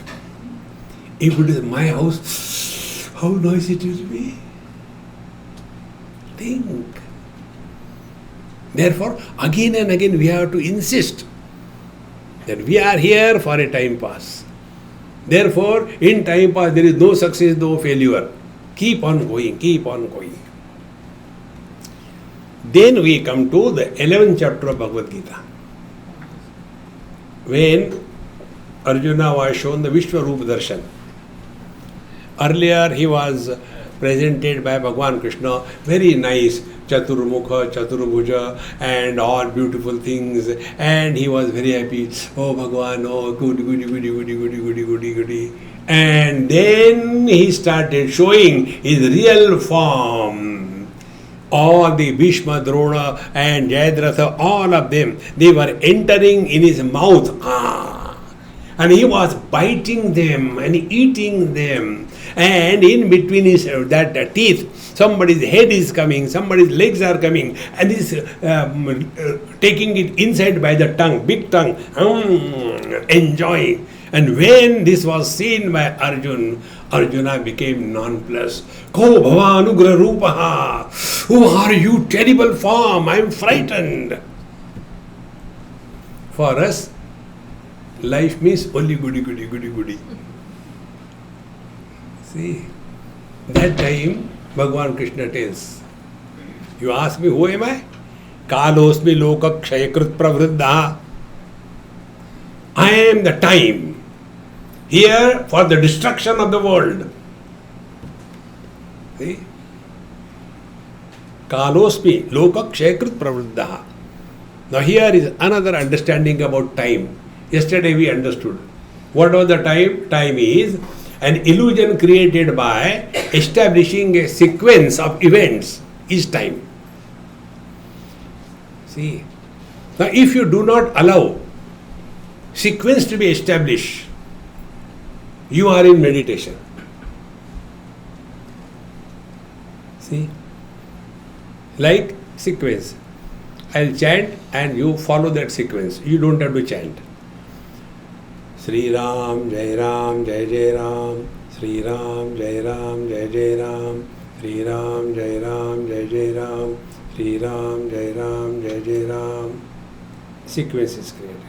If it is my house, how nice it will be. Think. Therefore, again and again we have to insist that we are here for a time pass. Therefore, in time pass there is no success, no failure. Keep on going, keep on going. Then we come to the 11th chapter of Bhagavad Gita. When Arjuna was shown the Vishwarup Darshan. Earlier he was presented by Bhagwan Krishna, very nice, Chaturmukha, Chaturbhuja and all beautiful things, and he was very happy. Oh Bhagwan, oh goody. And then he started showing his real form. all the Bhishma, Drona and Jayadratha, all of them, they were entering in his mouth. And he was biting them and eating them. And in between his that teeth, somebody's head is coming, somebody's legs are coming, and he's taking it inside by the tongue, big tongue, enjoying. And when this was seen by Arjuna became nonplussed. Ko bhavanugra rupaha. Who are you, terrible form? I am frightened. For us, life means only goody. See, that time Bhagavan Krishna tells, you ask me, who am I? Kalosmi loka kshayakrit pravriddha. I am the time, here for the destruction of the world. See? Kalosmi loka kshayakrit pravriddha. Now here is another understanding about time. Yesterday we understood. What was the time? Time is an illusion created by establishing a sequence of events is time. See, now if you do not allow sequence to be established, you are in meditation. See, like sequence. I'll chant and you follow that sequence. You don't have to chant. Sri Ram, Jai Ram, Jai Jai Ram, Sri Ram, Jai Ram, Jai Jai Ram, Sri Ram, Jai Ram, Jai Jai Ram, Sri Ram, Jai Ram, Jai Jai Ram. Sequence is created.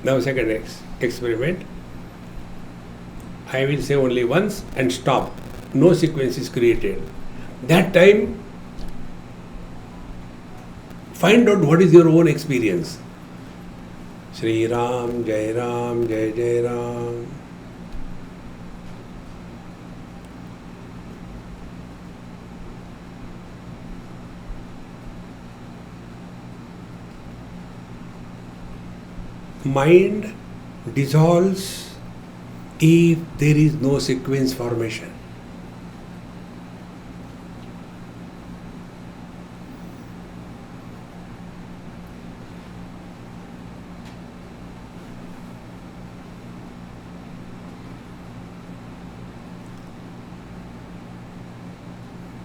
Now second experiment. I will say only once and stop. No sequence is created. That time, find out what is your own experience. Sri Ram, Jai Ram, Jai Jai Ram. Mind dissolves if there is no sequence formation.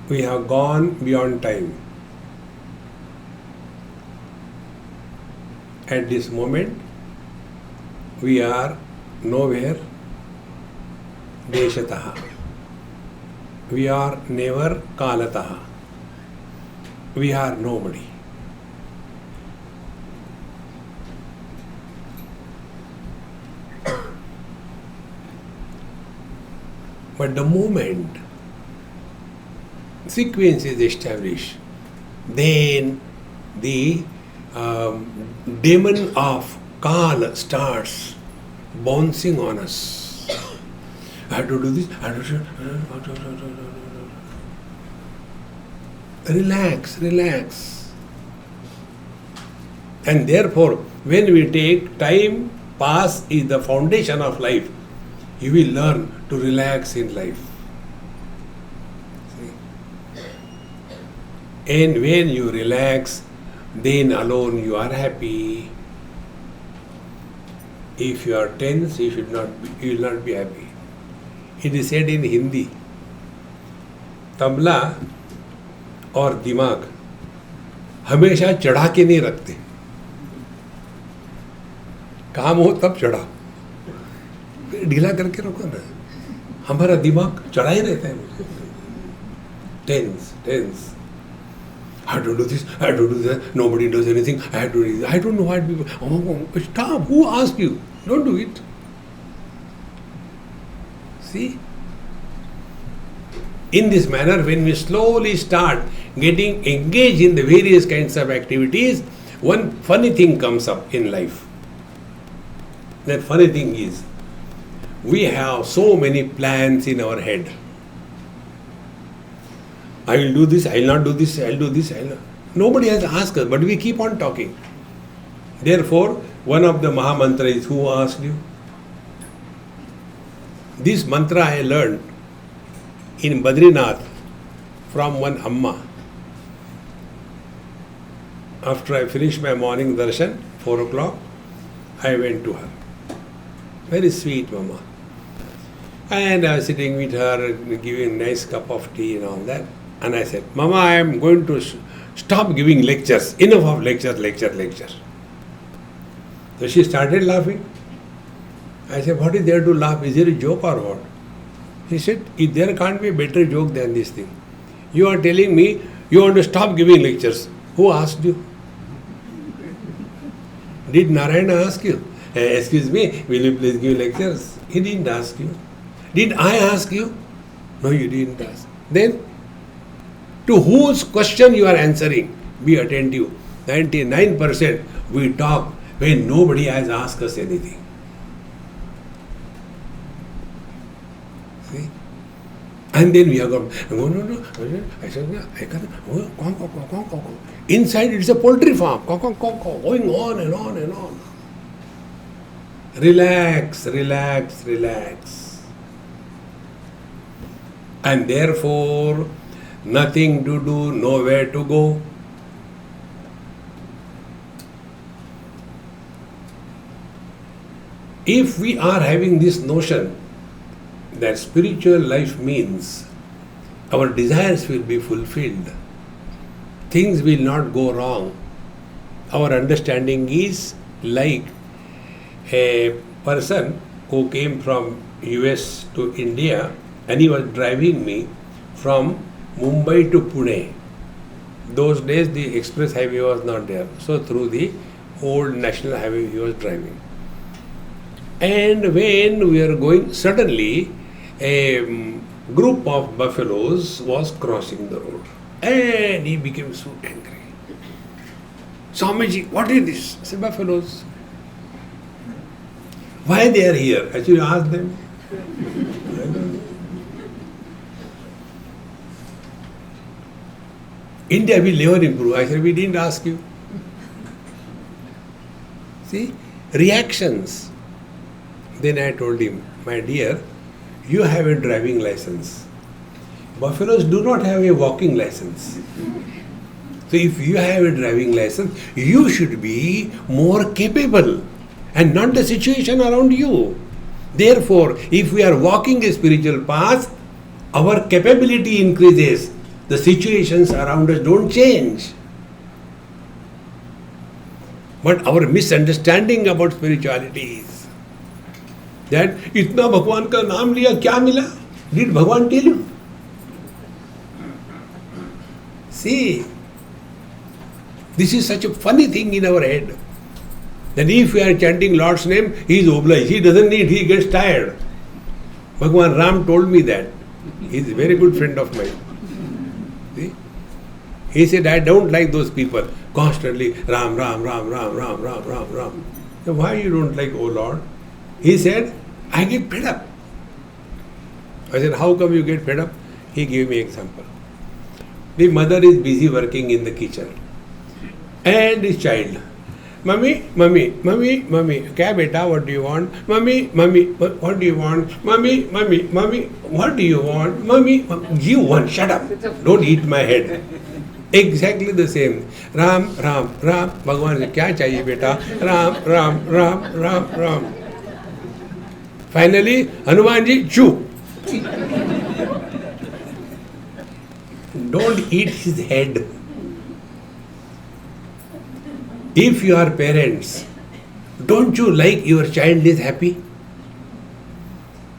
We have gone beyond time. At this moment, we are nowhere deshataha. We are never kalataha. We are nobody. But the moment sequence is established, then the demon of Kal starts bouncing on us. I have to do this, I have to relax, relax. And therefore, when we take time, pass is the foundation of life, you will learn to relax in life. And when you relax, then alone you are happy. If you are tense, you will not be happy. It is said in Hindi, tabla और दिमाग हमेशा चढ़ा के नहीं रखते, काम हो तब चढ़ा, ढीला करके रखो ना. हमारा दिमाग चढ़ा ही रहता है, tense. I have to do this, I have to do that, nobody does anything, I have to do this. I don't know what people. Oh, stop, who asked you? Don't do it. See? In this manner, when we slowly start getting engaged in the various kinds of activities, one funny thing comes up in life. That funny thing is, we have so many plans in our head. I will do this, I will not do this, I will do this, I will not. Nobody has asked us, but we keep on talking. Therefore, one of the Maha Mantra is, who asked you? This mantra I learned in Badrinath from one Amma. After I finished my morning darshan, 4 o'clock, I went to her. Very sweet Mama. And I was sitting with her, giving a nice cup of tea and all that. And I said, Mama, I am going to stop giving lectures. Enough of lecture. So she started laughing. I said, what is there to laugh? Is it a joke or what? He said, there can't be a better joke than this thing. You are telling me you want to stop giving lectures. Who asked you? Did Narayana ask you? Excuse me, will you please give lectures? He didn't ask you. Did I ask you? No, you didn't ask. Then, to whose question you are answering? Be attentive. 99% we talk when nobody has asked us anything. See? And then we are going, no. I said, I can't. Inside it's a poultry farm. Going on and on and on. Relax. And therefore, nothing to do, nowhere to go. If we are having this notion that spiritual life means our desires will be fulfilled, things will not go wrong, our understanding is like a person who came from US to India and he was driving me from Mumbai to Pune. Those days the express highway was not there. So through the old national highway he was driving. And when we are going, suddenly a group of buffaloes was crossing the road. And he became so angry. Swamiji, what is this? I said, buffaloes. Why they are here? Actually, ask them. I don't know. India will never improve. I said, we didn't ask you. See, reactions. Then I told him, my dear, you have a driving license. Buffaloes do not have a walking license. So if you have a driving license, you should be more capable and not the situation around you. Therefore, if we are walking a spiritual path, our capability increases. The situations around us don't change. But our misunderstanding about spirituality is that itna Bhagwan ka naam liya, kya mila? Did Bhagwan tell you? See, this is such a funny thing in our head. That if we are chanting Lord's name, he is obliged. He doesn't need, he gets tired. Bhagwan Ram told me that. He is a very good friend of mine. See? He said, I don't like those people constantly Ram. So why you don't like, oh Lord? He said, I get fed up. I said, how come you get fed up? He gave me example. The mother is busy working in the kitchen. And his child, Mummy, kya beta, what do you want? Mummy, what do you want? Mummy, what do you want? Mummy, give one, shut up. Don't eat my head. Exactly the same. Ram. Bhagwan se kya chahiye beta? Ram. Finally, Hanumanji, chew. Don't eat his head. If you are parents, don't you like your child is happy?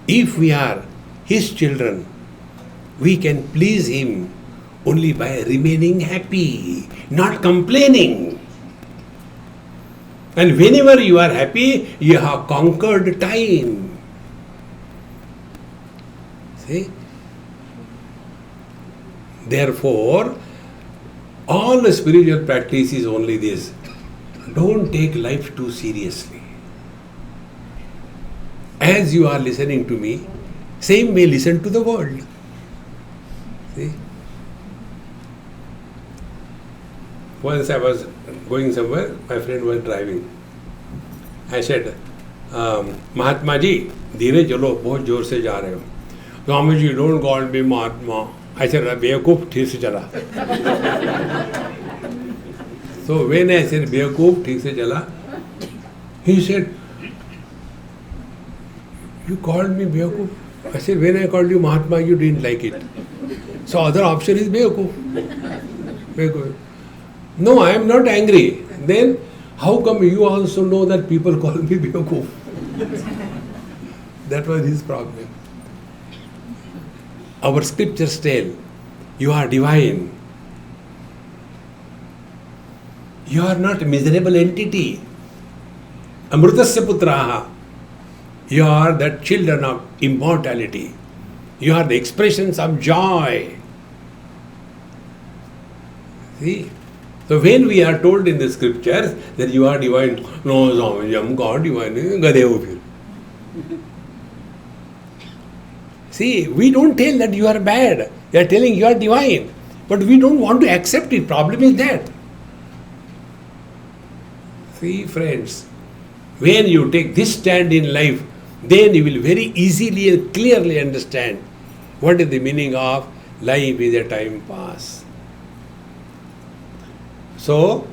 If we are his children, we can please him only by remaining happy, not complaining. And whenever you are happy, you have conquered time. See? Therefore, all the spiritual practice is only this. Don't take life too seriously. As you are listening to me, same way listen to the world. See? Once I was going somewhere, my friend was driving. I said, Mahatma ji, धीरे चलो, बहुत जोर से जा रहे हो. Swami ji, don't call me Mahatma. I said, बेवकूफ ठीक से चला. So when I said बेवकूफ ठीक से चला, he said, you called me बेवकूफ. I said, when I called you Mahatma, you didn't like it. So other option is बेवकूफ. बेवकूफ. No, I am not angry. Then how come you also know that people call me बेवकूफ? That was his problem. Our scriptures tell, you are divine. You are not a miserable entity. Amrutasya putraha. You are the children of immortality. You are the expressions of joy. See? So when we are told in the scriptures that you are divine, no, Swami, I am God divine, Gadeo fir. See, we don't tell that you are bad. We are telling you are divine. But we don't want to accept it. Problem is that. See, friends, when you take this stand in life, then you will very easily and clearly understand what is the meaning of life is a time pass. So,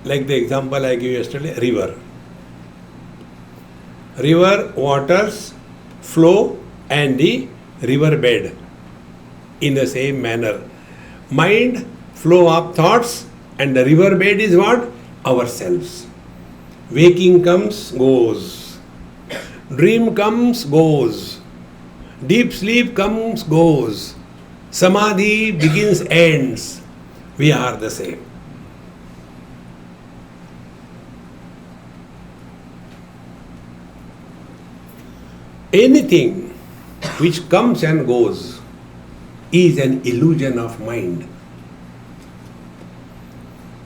like the example I gave yesterday, river. River waters flow and the river bed in the same manner. Mind, flow of thoughts, and the river bed is what? Ourselves. Waking comes, goes. Dream comes, goes. Deep sleep comes, goes. Samadhi begins, ends. We are the same. Anything which comes and goes is an illusion of mind.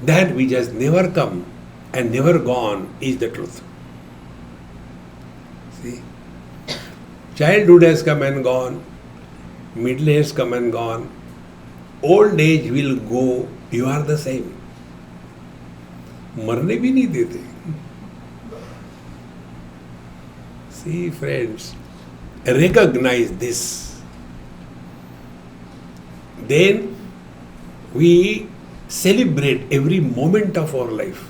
That which has never come and never gone is the truth. See? Childhood has come and gone, middle age has come and gone, old age will go, you are the same. मरने भी नहीं देते. See, friends, recognize this. Then we celebrate every moment of our life.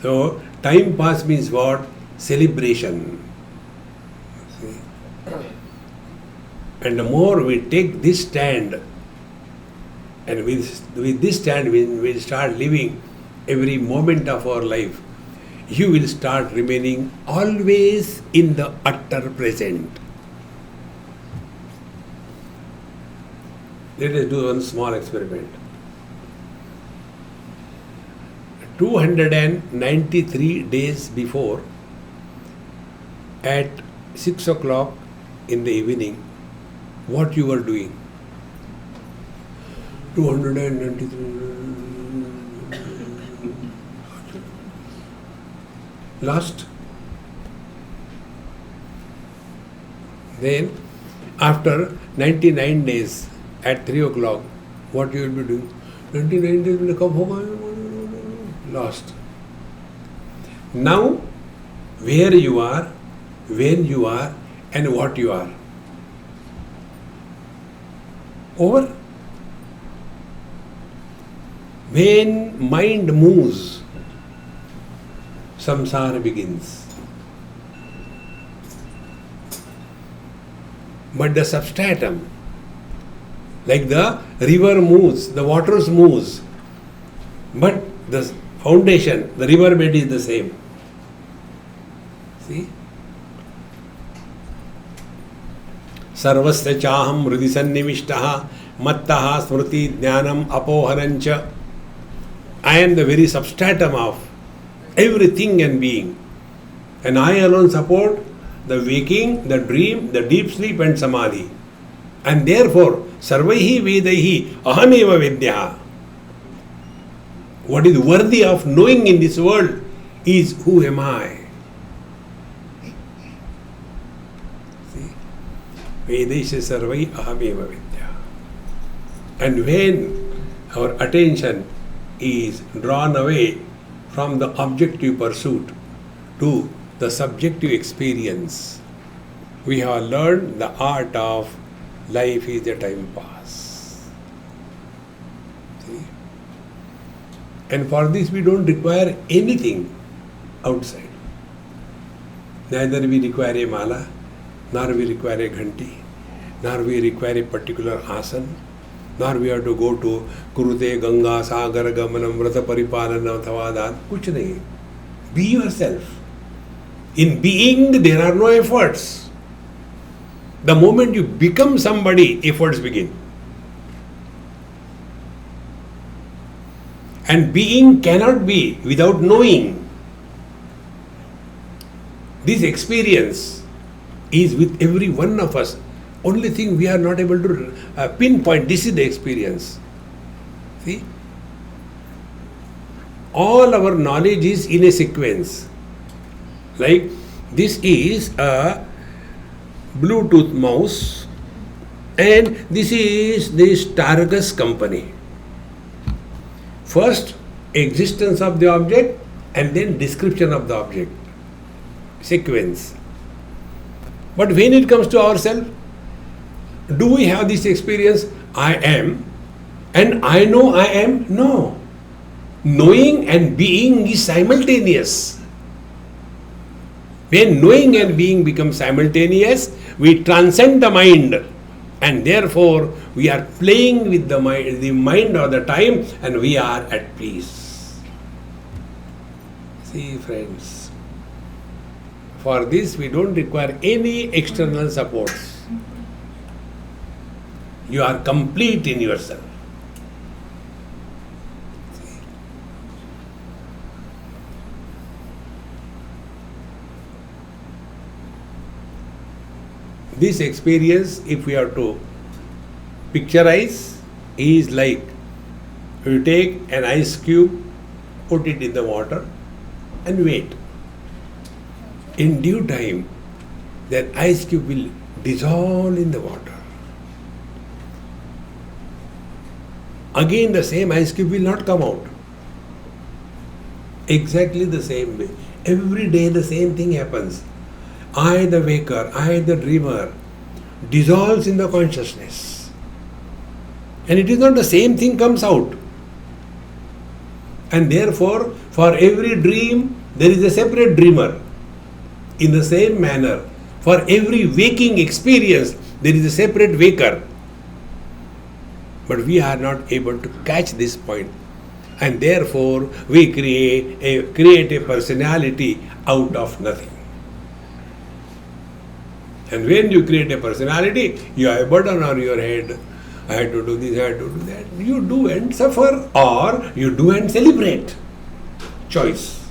So, time pass means what? Celebration. See? And the more we take this stand, and with this stand we will start living every moment of our life, you will start remaining always in the utter present. Let us do one small experiment. 293 days before, at 6 o'clock in the evening, what you were doing? 293. Last. Then, after 99 days at 3 o'clock, what you will be doing? 99 days will come. Lost. Now, where you are, when you are, and what you are. Over. When mind moves, samsara begins. But the substratum, like the river moves, the waters moves, but the foundation, the river bed is the same. See? Sarvasya chaham hrudi sannivishtaha mattaha smriti jnanam apohanancha. I am the very substratum of everything and being. And I alone support the waking, the dream, the deep sleep and samadhi. And therefore, sarvaihi vedaihi ahameva vidya. What is worthy of knowing in this world is who am I. See? Vedaisha sarvai ahameva vidya. And when our attention is drawn away from the objective pursuit to the subjective experience, we have learned the art of life is a time pass. And for this we don't require anything outside. Neither we require a mala, nor we require a ghanti, nor we require a particular asan, nor we have to go to Kurute Ganga Sagar Gamanam Vrata Paripalanam Thavadan. Kuch nahi. Be yourself. In being there are no efforts. The moment you become somebody, efforts begin. And being cannot be without knowing. This experience is with every one of us. Only thing we are not able to pinpoint, this is the experience. See? All our knowledge is in a sequence. Like this is a Bluetooth mouse and this is the Stargus company. First, existence of the object and then description of the object. Sequence. But when it comes to ourselves, do we have this experience? I am and I know I am? No. Knowing and being is simultaneous. When knowing and being become simultaneous, we transcend the mind. And therefore, we are playing with the mind all the time and we are at peace. See, friends, for this we don't require any external supports. You are complete in yourself. This experience, if we have to picturize, is like you take an ice cube, put it in the water and wait. In due time, that ice cube will dissolve in the water. Again the same ice cube will not come out. Exactly the same way. Every day the same thing happens. I, the waker, I, the dreamer, dissolves in the consciousness. And it is not the same thing comes out. And therefore, for every dream, there is a separate dreamer. In the same manner, for every waking experience, there is a separate waker. But we are not able to catch this point. And therefore, we create a personality out of nothing. And when you create a personality, you have a burden on your head. I had to do this, I had to do that. You do and suffer, or you do and celebrate. Choice.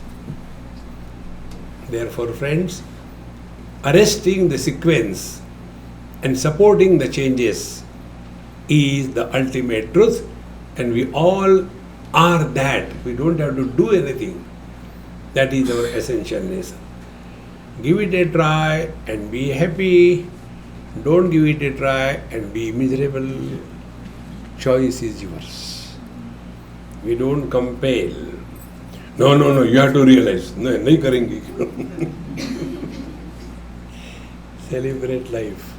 Therefore, friends, arresting the sequence and supporting the changes is the ultimate truth, and we all are that. We don't have to do anything. That is our essential nature. Give it a try and be happy. Don't give it a try and be miserable. Choice is yours. We don't compel. No, you have to realize. No, nahi karenge. Celebrate life.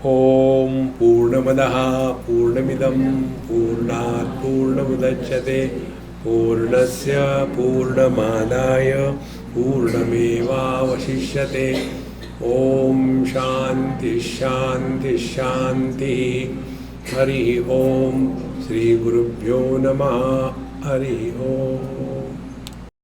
Om Purnamadaha Purnamidam Purnat Purnamudachyate Purnasya Purnamadaya Purnameva Vashishyate. Om Shanti Shanti Shanti. Hari Om Sri Gurubhyo Namaha. Hari Om.